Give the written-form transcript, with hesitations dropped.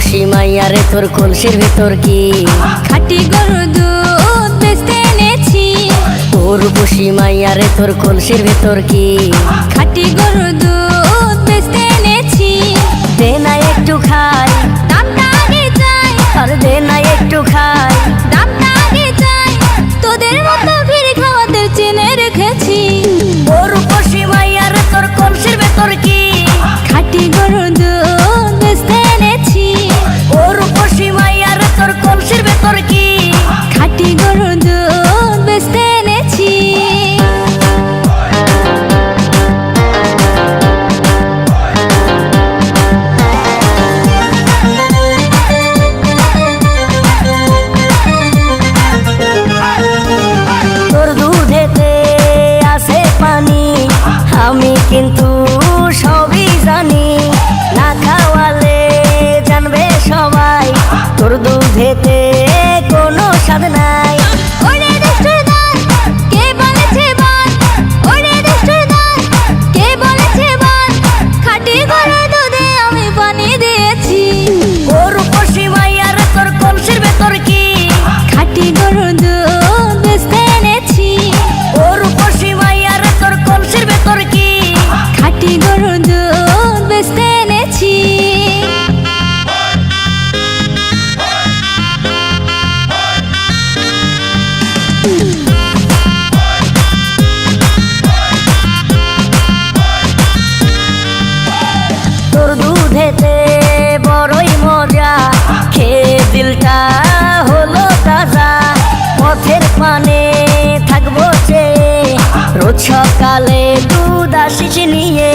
বসি মাইয়ারে তোর কলসির ভিতর কি খাঁটি গরুর দুধ বেচতে এনেছি। তোর বসি মাইয়ারে তোর কলসির ভিতর কি খাঁটি গরুর দুধ বেচতে এনেছি। দে না একটু খাই, দামটা আগে চাই, আর দে না একটু খাই। দামটা আগে চাই, তোদের মতো ভিড় খাওয়াতে চেনে রেখেছি। তোর বসি মাইয়ারে তোর কলসির ভিতর কি খাঁটি গরুর দুধ বেচতে এনেছি। ওর বসি মাইয়ারে তোর কলসির ভিতর কি খাঁটি গরুর দুধ বেচতে এনেছি। তোর দুধেতে আছে পানি, আমি কিন্তু সবই জানি। না খাওয়ালে জানবে সবাই তোর দুধেতে কোনো স্বাদ নাই। ওরে দুষ্টুর দল, কে বলেছে বল? ওরে দুষ্টুর দল, কে বলেছে বল? খাঁটি গরুর দুধে আমি পানি দিয়েছি। ওর বসি মাইয়ারে তোর কলসির ভেতর কি খাঁটি গরুর দুধ বেচতে এনেছি। ওর বসি মাইয়ারে তোর কলসির ভেতর কি খাঁটি গরুর দুধ বেচতে এনেছি। তোর দুধেতে বড়ই মজা, খেয়ে দিলটা হলো তাজা। পথের পানে থাকবো চেয়ে, রোজ সকালে দুধ আসিস নিয়ে।